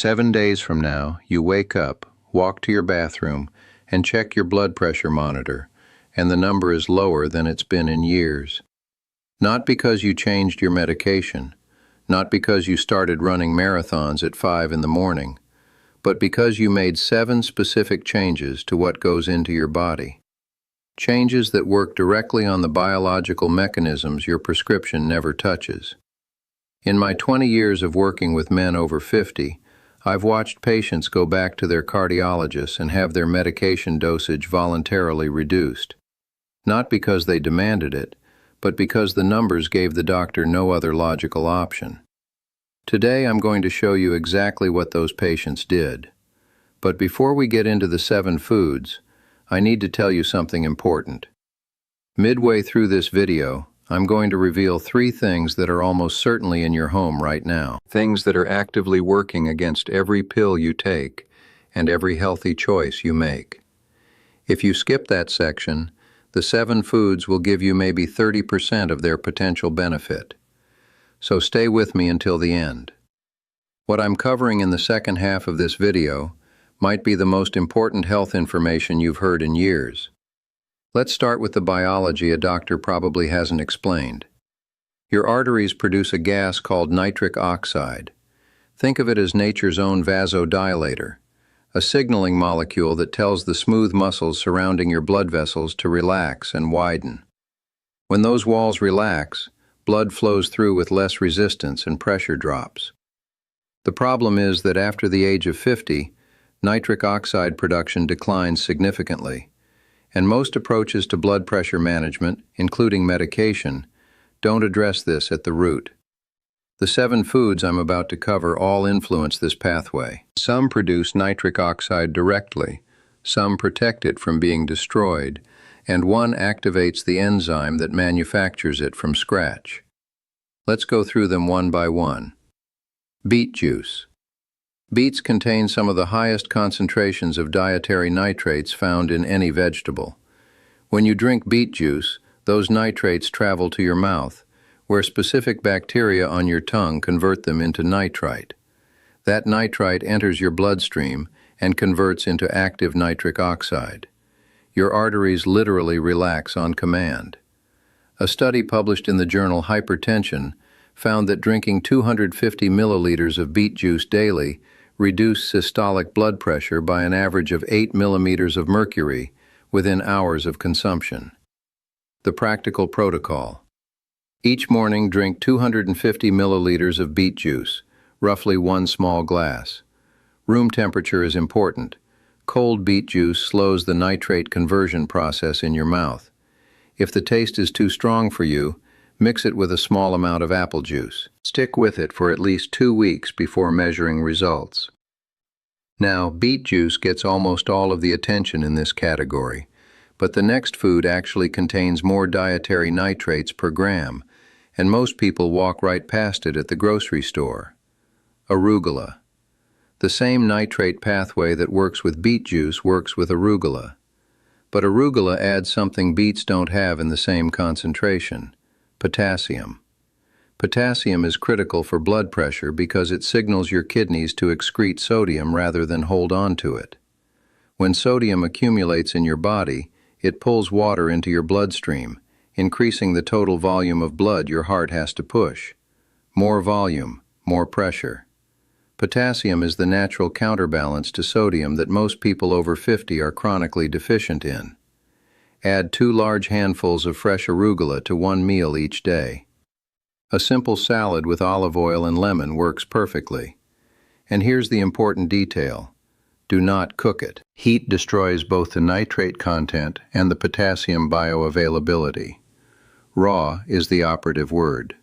7 days from now, you wake up, walk to your bathroom, and check your blood pressure monitor, and the number is lower than it's been in years. Not because you changed your medication, not because you started running marathons at 5 in the morning, but because you made 7 specific changes to what goes into your body. Changes that work directly on the biological mechanisms your prescription never touches. In my 20 years of working with men over 50, I've watched patients go back to their cardiologists and have their medication dosage voluntarily reduced. Not because they demanded it, but because the numbers gave the doctor no other logical option. Today I'm going to show you exactly what those patients did. But before we get into the 7 foods, I need to tell you something important. Midway through this video, I'm going to reveal 3 things that are almost certainly in your home right now. Things that are actively working against every pill you take and every healthy choice you make. If you skip that section, the 7 foods will give you maybe 30% of their potential benefit. So stay with me until the end. What I'm covering in the second half of this video might be the most important health information you've heard in years. Let's start with the biology a doctor probably hasn't explained. Your arteries produce a gas called nitric oxide. Think of it as nature's own vasodilator, a signaling molecule that tells the smooth muscles surrounding your blood vessels to relax and widen. When those walls relax, blood flows through with less resistance and pressure drops. The problem is that after the age of 50, nitric oxide production declines significantly, and most approaches to blood pressure management, including medication, don't address this at the root. The 7 foods I'm about to cover all influence this pathway. Some produce nitric oxide directly, some protect it from being destroyed, and one activates the enzyme that manufactures it from scratch. Let's go through them one by one. Beet juice. Beets contain some of the highest concentrations of dietary nitrates found in any vegetable. When you drink beet juice, those nitrates travel to your mouth, where specific bacteria on your tongue convert them into nitrite. That nitrite enters your bloodstream and converts into active nitric oxide. Your arteries literally relax on command. A study published in the journal Hypertension found that drinking 250 milliliters of beet juice daily reduced systolic blood pressure by an average of 8 millimeters of mercury within hours of consumption. The practical protocol. Each morning drink 250 milliliters of beet juice, roughly 1 small glass. Room temperature is important. Cold beet juice slows the nitrate conversion process in your mouth. If the taste is too strong for you, mix it with a small amount of apple juice. Stick with it for at least 2 weeks before measuring results. Now, beet juice gets almost all of the attention in this category, but the next food actually contains more dietary nitrates per gram, and most people walk right past it at the grocery store. Arugula. The same nitrate pathway that works with beet juice works with arugula. But arugula adds something beets don't have in the same concentration: potassium. Potassium is critical for blood pressure because it signals your kidneys to excrete sodium rather than hold on to it. When sodium accumulates in your body, it pulls water into your bloodstream, increasing the total volume of blood your heart has to push. More volume, more pressure. Potassium is the natural counterbalance to sodium that most people over 50 are chronically deficient in. Add 2 large handfuls of fresh arugula to 1 meal each day. A simple salad with olive oil and lemon works perfectly. And here's the important detail: do not cook it. Heat destroys both the nitrate content and the potassium bioavailability. Raw is the operative word.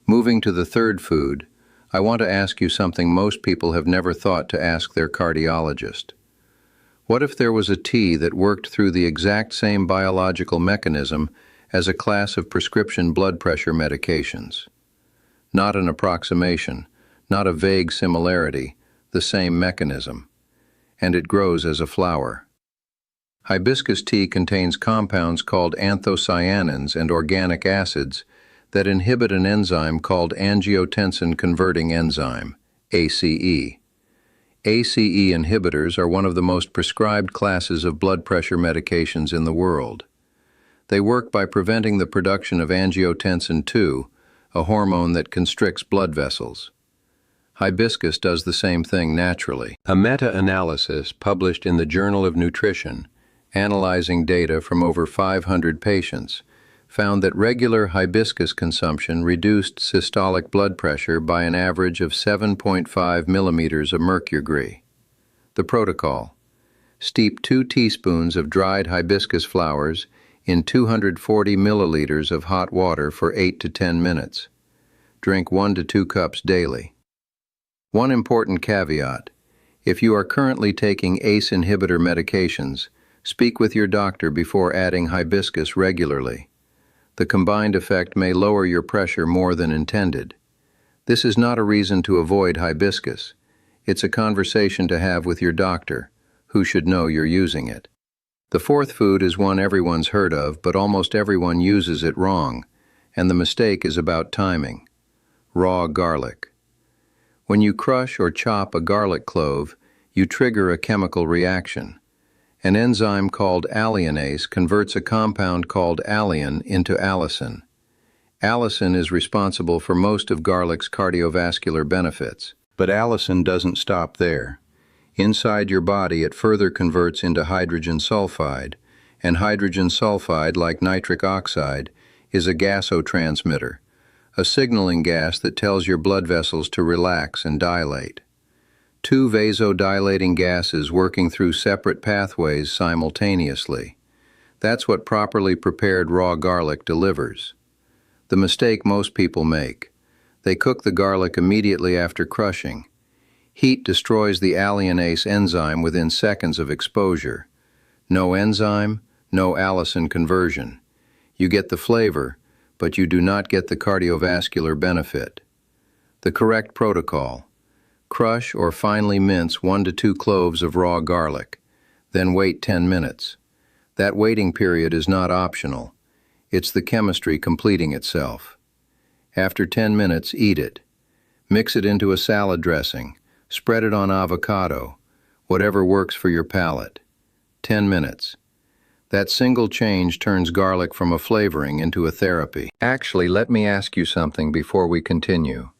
Moving to the 3rd food, I want to ask you something most people have never thought to ask their cardiologist. What if there was a tea that worked through the exact same biological mechanism as a class of prescription blood pressure medications? Not an approximation, not a vague similarity, the same mechanism. And it grows as a flower. Hibiscus tea contains compounds called anthocyanins and organic acids that inhibit an enzyme called angiotensin converting enzyme, ACE. ACE inhibitors are one of the most prescribed classes of blood pressure medications in the world. They work by preventing the production of angiotensin II, a hormone that constricts blood vessels. Hibiscus does the same thing naturally. A meta-analysis published in the Journal of Nutrition, analyzing data from over 500 patients, found that regular hibiscus consumption reduced systolic blood pressure by an average of 7.5 millimeters of mercury. The protocol: steep 2 teaspoons of dried hibiscus flowers in 240 milliliters of hot water for 8 to 10 minutes. Drink 1 to 2 cups daily. One important caveat: if you are currently taking ACE inhibitor medications, speak with your doctor before adding hibiscus regularly. The combined effect may lower your pressure more than intended. This is not a reason to avoid hibiscus. It's a conversation to have with your doctor, who should know you're using it. The fourth food is one everyone's heard of, but almost everyone uses it wrong, and the mistake is about timing. Raw garlic. When you crush or chop a garlic clove, you trigger a chemical reaction. An enzyme called alliinase converts a compound called alliin into allicin. Allicin is responsible for most of garlic's cardiovascular benefits. But allicin doesn't stop there. Inside your body, it further converts into hydrogen sulfide, and hydrogen sulfide, like nitric oxide, is a gasotransmitter, a signaling gas that tells your blood vessels to relax and dilate. 2 vasodilating gases working through separate pathways simultaneously. That's what properly prepared raw garlic delivers. The mistake most people make: they cook the garlic immediately after crushing. Heat destroys the alliinase enzyme within seconds of exposure. No enzyme, no allicin conversion. You get the flavor, but you do not get the cardiovascular benefit. The correct protocol: crush or finely mince 1 to 2 cloves of raw garlic, then wait 10 minutes. That waiting period is not optional. It's the chemistry completing itself. After 10 minutes, eat it. Mix it into a salad dressing. Spread it on avocado, whatever works for your palate. 10 minutes. That single change turns garlic from a flavoring into a therapy. Actually, let me ask you something before we continue.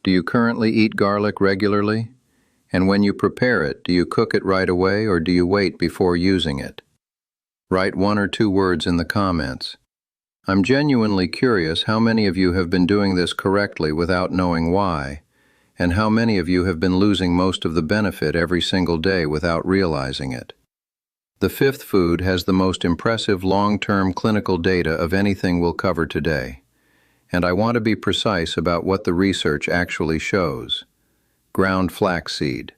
Do you currently eat garlic regularly? And when you prepare it, do you cook it right away or do you wait before using it? Write 1 or 2 words in the comments. I'm genuinely curious how many of you have been doing this correctly without knowing why, and how many of you have been losing most of the benefit every single day without realizing it. The fifth food has the most impressive long-term clinical data of anything we'll cover today, and I want to be precise about what the research actually shows. Ground flaxseed.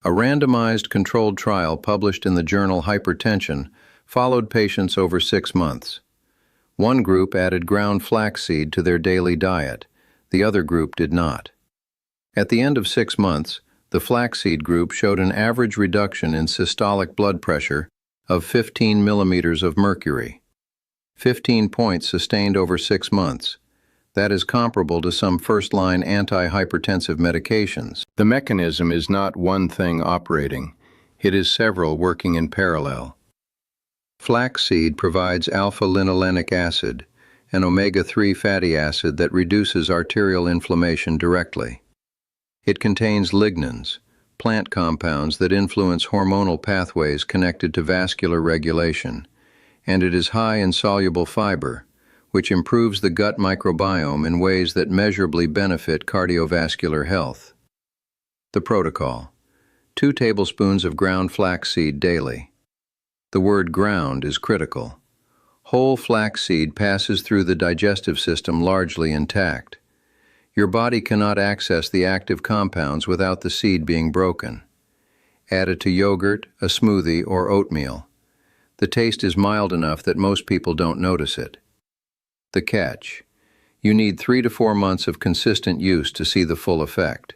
A randomized controlled trial published in the journal Hypertension followed patients over 6 months. One group added ground flaxseed to their daily diet, the other group did not. At the end of 6 months, the flaxseed group showed an average reduction in systolic blood pressure of 15 millimeters of mercury. 15 points sustained over 6 months. That is comparable to some first-line antihypertensive medications. The mechanism is not one thing operating. It is several working in parallel. Flaxseed provides alpha-linolenic acid, an omega-3 fatty acid that reduces arterial inflammation directly. It contains lignans, plant compounds that influence hormonal pathways connected to vascular regulation, and it is high in soluble fiber, which improves the gut microbiome in ways that measurably benefit cardiovascular health. The protocol: 2 tablespoons of ground flaxseed daily. The word ground is critical. Whole flaxseed passes through the digestive system largely intact. Your body cannot access the active compounds without the seed being broken. Add it to yogurt, a smoothie, or oatmeal. The taste is mild enough that most people don't notice it. The catch: you need 3 to 4 months of consistent use to see the full effect.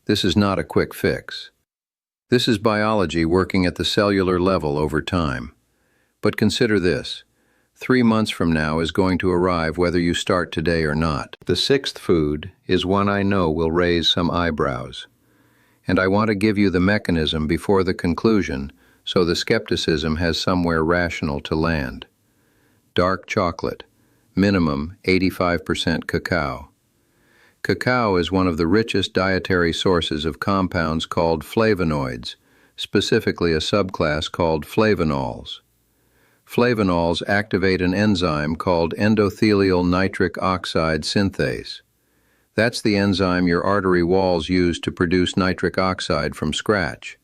This is not a quick fix. This is biology working at the cellular level over time. But consider this: 3 months from now is going to arrive whether you start today or not. The sixth food is one I know will raise some eyebrows. And I want to give you the mechanism before the conclusion, so the skepticism has somewhere rational to land. Dark chocolate, minimum 85% cacao. Cacao is one of the richest dietary sources of compounds called flavonoids, specifically a subclass called flavonols. Flavonols activate an enzyme called endothelial nitric oxide synthase. That's the enzyme your artery walls use to produce nitric oxide from scratch.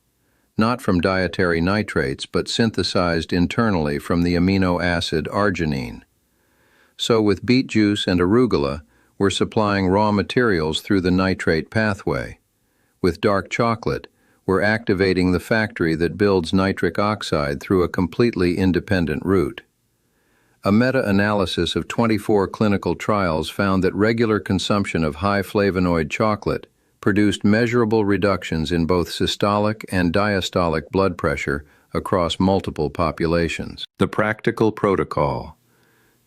Not from dietary nitrates, but synthesized internally from the amino acid arginine. So with beet juice and arugula, we're supplying raw materials through the nitrate pathway. With dark chocolate, we're activating the factory that builds nitric oxide through a completely independent route. A meta-analysis of 24 clinical trials found that regular consumption of high flavonoid chocolate produced measurable reductions in both systolic and diastolic blood pressure across multiple populations. The practical protocol: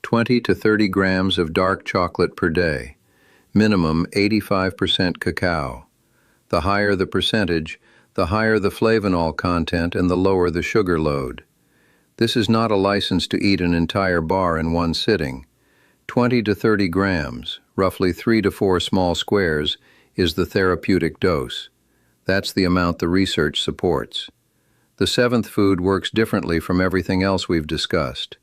20 to 30 grams of dark chocolate per day, minimum 85% cacao. The higher the percentage, the higher the flavonol content and the lower the sugar load. This is not a license to eat an entire bar in one sitting. 20 to 30 grams, roughly 3 to 4 small squares, is the therapeutic dose. That's the amount the research supports. The seventh food works differently from everything else we've discussed.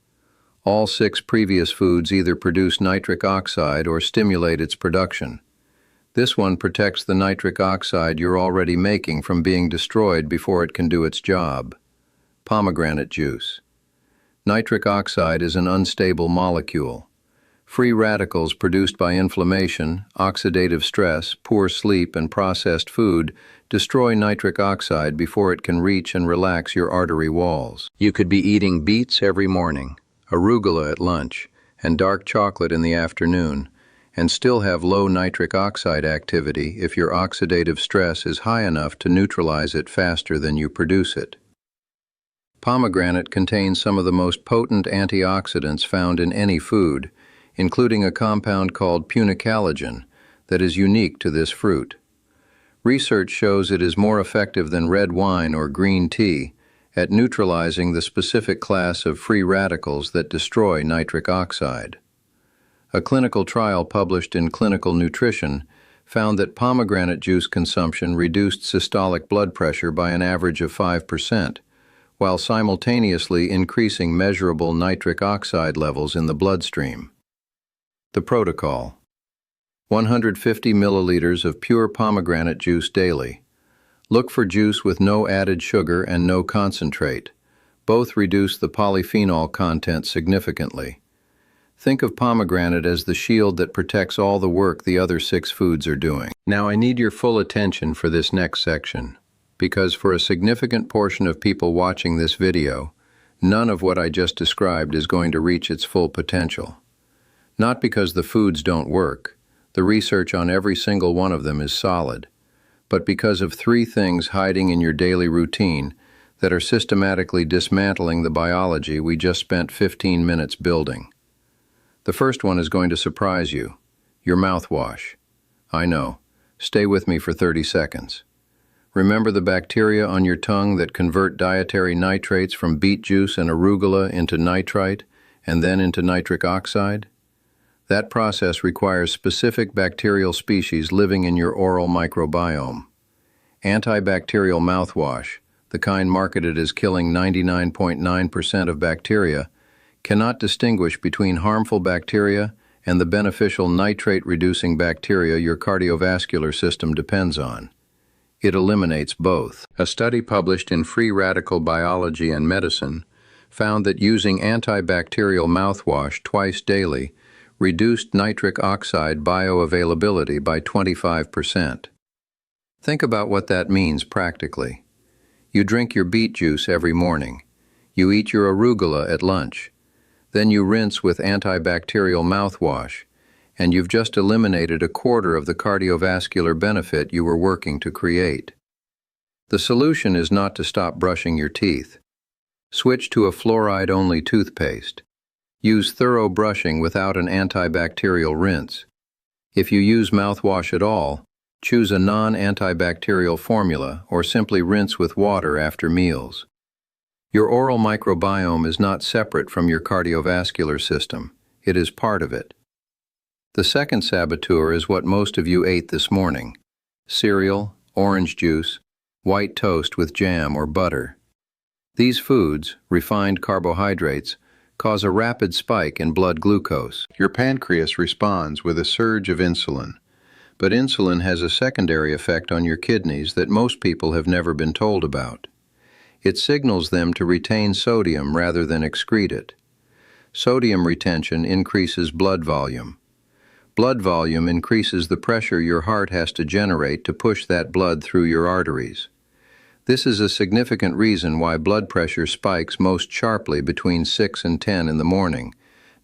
All 6 previous foods either produce nitric oxide or stimulate its production. This one protects the nitric oxide you're already making from being destroyed before it can do its job. Pomegranate juice. Nitric oxide is an unstable molecule. Free radicals produced by inflammation, oxidative stress, poor sleep, and processed food destroy nitric oxide before it can reach and relax your artery walls. You could be eating beets every morning, arugula at lunch, and dark chocolate in the afternoon, and still have low nitric oxide activity if your oxidative stress is high enough to neutralize it faster than you produce it. Pomegranate contains some of the most potent antioxidants found in any food, including a compound called punicalagin that is unique to this fruit. Research shows it is more effective than red wine or green tea at neutralizing the specific class of free radicals that destroy nitric oxide. A clinical trial published in Clinical Nutrition found that pomegranate juice consumption reduced systolic blood pressure by an average of 5%, while simultaneously increasing measurable nitric oxide levels in the bloodstream. The protocol: 150 milliliters of pure pomegranate juice daily. Look for juice with no added sugar and no concentrate. Both reduce the polyphenol content significantly. Think of pomegranate as the shield that protects all the work the other 6 foods are doing. Now I need your full attention for this next section, because for a significant portion of people watching this video, none of what I just described is going to reach its full potential. Not because the foods don't work, the research on every single one of them is solid, but because of 3 things hiding in your daily routine that are systematically dismantling the biology we just spent 15 minutes building. The first one is going to surprise you: your mouthwash. I know. Stay with me for 30 seconds. Remember the bacteria on your tongue that convert dietary nitrates from beet juice and arugula into nitrite and then into nitric oxide? That process requires specific bacterial species living in your oral microbiome. Antibacterial mouthwash, the kind marketed as killing 99.9% of bacteria, cannot distinguish between harmful bacteria and the beneficial nitrate-reducing bacteria your cardiovascular system depends on. It eliminates both. A study published in Free Radical Biology and Medicine found that using antibacterial mouthwash twice daily reduced nitric oxide bioavailability by 25%. Think about what that means practically. You drink your beet juice every morning. You eat your arugula at lunch. Then you rinse with antibacterial mouthwash, and you've just eliminated a quarter of the cardiovascular benefit you were working to create. The solution is not to stop brushing your teeth. Switch to a fluoride-only toothpaste. Use thorough brushing without an antibacterial rinse. If you use mouthwash at all, Choose a non-antibacterial formula or simply rinse with water after meals. Your oral microbiome is not separate from your cardiovascular system. It is part of it. The second saboteur is what most of you ate this morning: cereal, orange juice, white toast with jam or butter. These foods, refined carbohydrates, cause a rapid spike in blood glucose. Your pancreas responds with a surge of insulin, but insulin has a secondary effect on your kidneys that most people have never been told about. It signals them to retain sodium rather than excrete it. Sodium retention increases blood volume. Blood volume increases the pressure your heart has to generate to push that blood through your arteries. This is a significant reason why blood pressure spikes most sharply between 6 and 10 in the morning,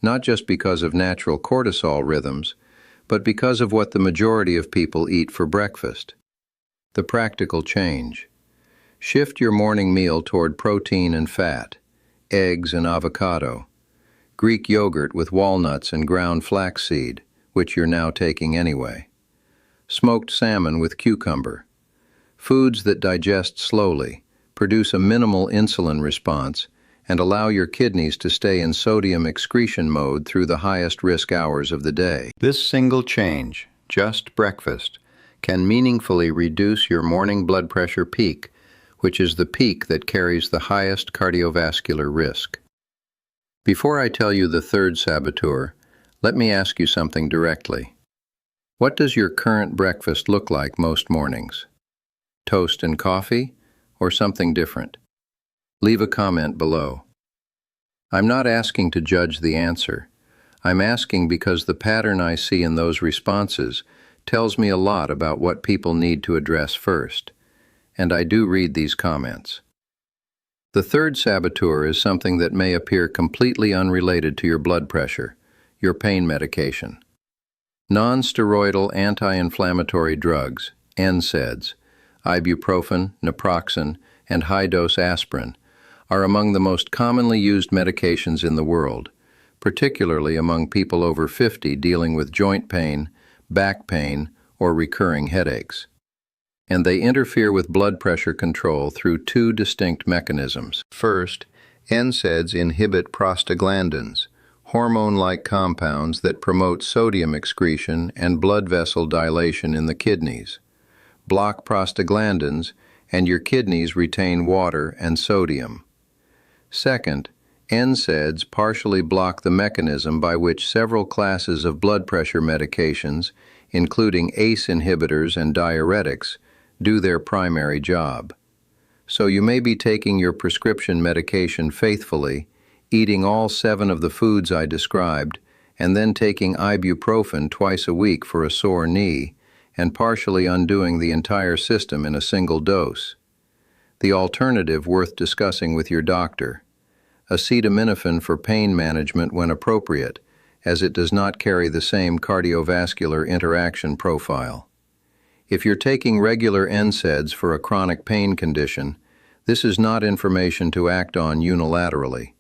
not just because of natural cortisol rhythms, but because of what the majority of people eat for breakfast. The practical change. Shift your morning meal toward protein and fat, eggs and avocado, Greek yogurt with walnuts and ground flaxseed, which you're now taking anyway, smoked salmon with cucumber. Foods that digest slowly, produce a minimal insulin response, and allow your kidneys to stay in sodium excretion mode through the highest risk hours of the day. This single change, just breakfast, can meaningfully reduce your morning blood pressure peak, which is the peak that carries the highest cardiovascular risk. Before I tell you the third saboteur, let me ask you something directly. What does your current breakfast look like most mornings? Toast and coffee, or something different? Leave a comment below. I'm not asking to judge the answer. I'm asking because the pattern I see in those responses tells me a lot about what people need to address first. And I do read these comments. The third saboteur is something that may appear completely unrelated to your blood pressure, your pain medication. Non-steroidal anti-inflammatory drugs, NSAIDs, ibuprofen, naproxen, and high-dose aspirin, are among the most commonly used medications in the world, particularly among people over 50 dealing with joint pain, back pain, or recurring headaches. And they interfere with blood pressure control through two distinct mechanisms. First, NSAIDs inhibit prostaglandins, hormone-like compounds that promote sodium excretion and blood vessel dilation in the kidneys. Block prostaglandins, and your kidneys retain water and sodium. Second, NSAIDs partially block the mechanism by which several classes of blood pressure medications, including ACE inhibitors and diuretics, do their primary job. So you may be taking your prescription medication faithfully, eating all 7 of the foods I described, and then taking ibuprofen twice a week for a sore knee, and partially undoing the entire system in a single dose. The alternative worth discussing with your doctor: acetaminophen for pain management when appropriate, as it does not carry the same cardiovascular interaction profile. If you're taking regular NSAIDs for a chronic pain condition, this is not information to act on unilaterally.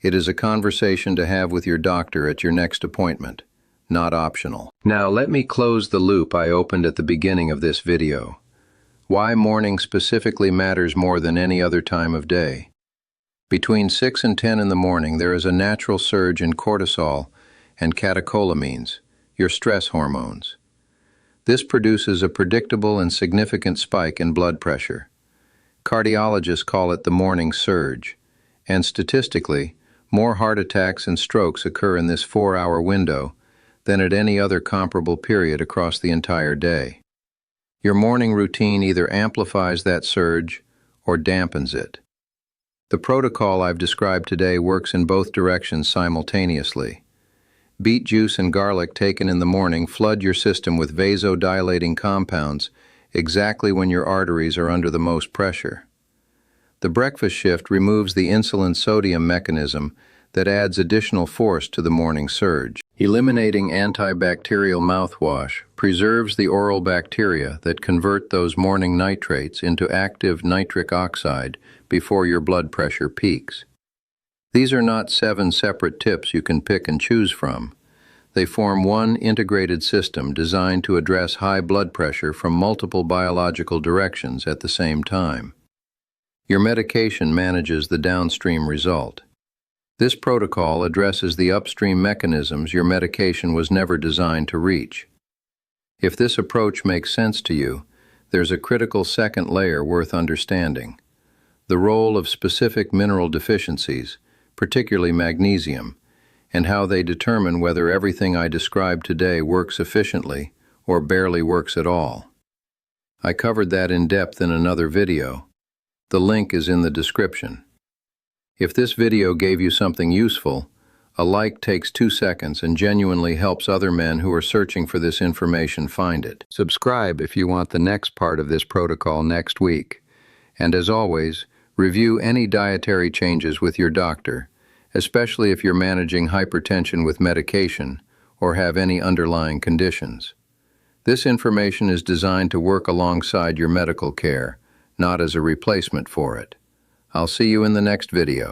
It is a conversation to have with your doctor at your next appointment. Not optional. Now let me close the loop I opened at the beginning of this video. Why morning specifically matters more than any other time of day. Between 6 and 10 in the morning, there is a natural surge in cortisol and catecholamines, your stress hormones. This produces a predictable and significant spike in blood pressure. Cardiologists call it the morning surge, and statistically, more heart attacks and strokes occur in this 4-hour window than at any other comparable period across the entire day. Your morning routine either amplifies that surge or dampens it. The protocol I've described today works in both directions simultaneously. Beet juice and garlic taken in the morning flood your system with vasodilating compounds exactly when your arteries are under the most pressure. The breakfast shift removes the insulin-sodium mechanism that adds additional force to the morning surge. Eliminating antibacterial mouthwash preserves the oral bacteria that convert those morning nitrates into active nitric oxide before your blood pressure peaks. These are not 7 separate tips you can pick and choose from. They form one integrated system designed to address high blood pressure from multiple biological directions at the same time. Your medication manages the downstream result. This protocol addresses the upstream mechanisms your medication was never designed to reach. If this approach makes sense to you, there's a critical second layer worth understanding: the role of specific mineral deficiencies, particularly magnesium, and how they determine whether everything I described today works efficiently or barely works at all. I covered that in depth in another video. The link is in the description. If this video gave you something useful, a like takes 2 seconds and genuinely helps other men who are searching for this information find it. Subscribe if you want the next part of this protocol next week. And as always, review any dietary changes with your doctor, especially if you're managing hypertension with medication or have any underlying conditions. This information is designed to work alongside your medical care, not as a replacement for it. I'll see you in the next video.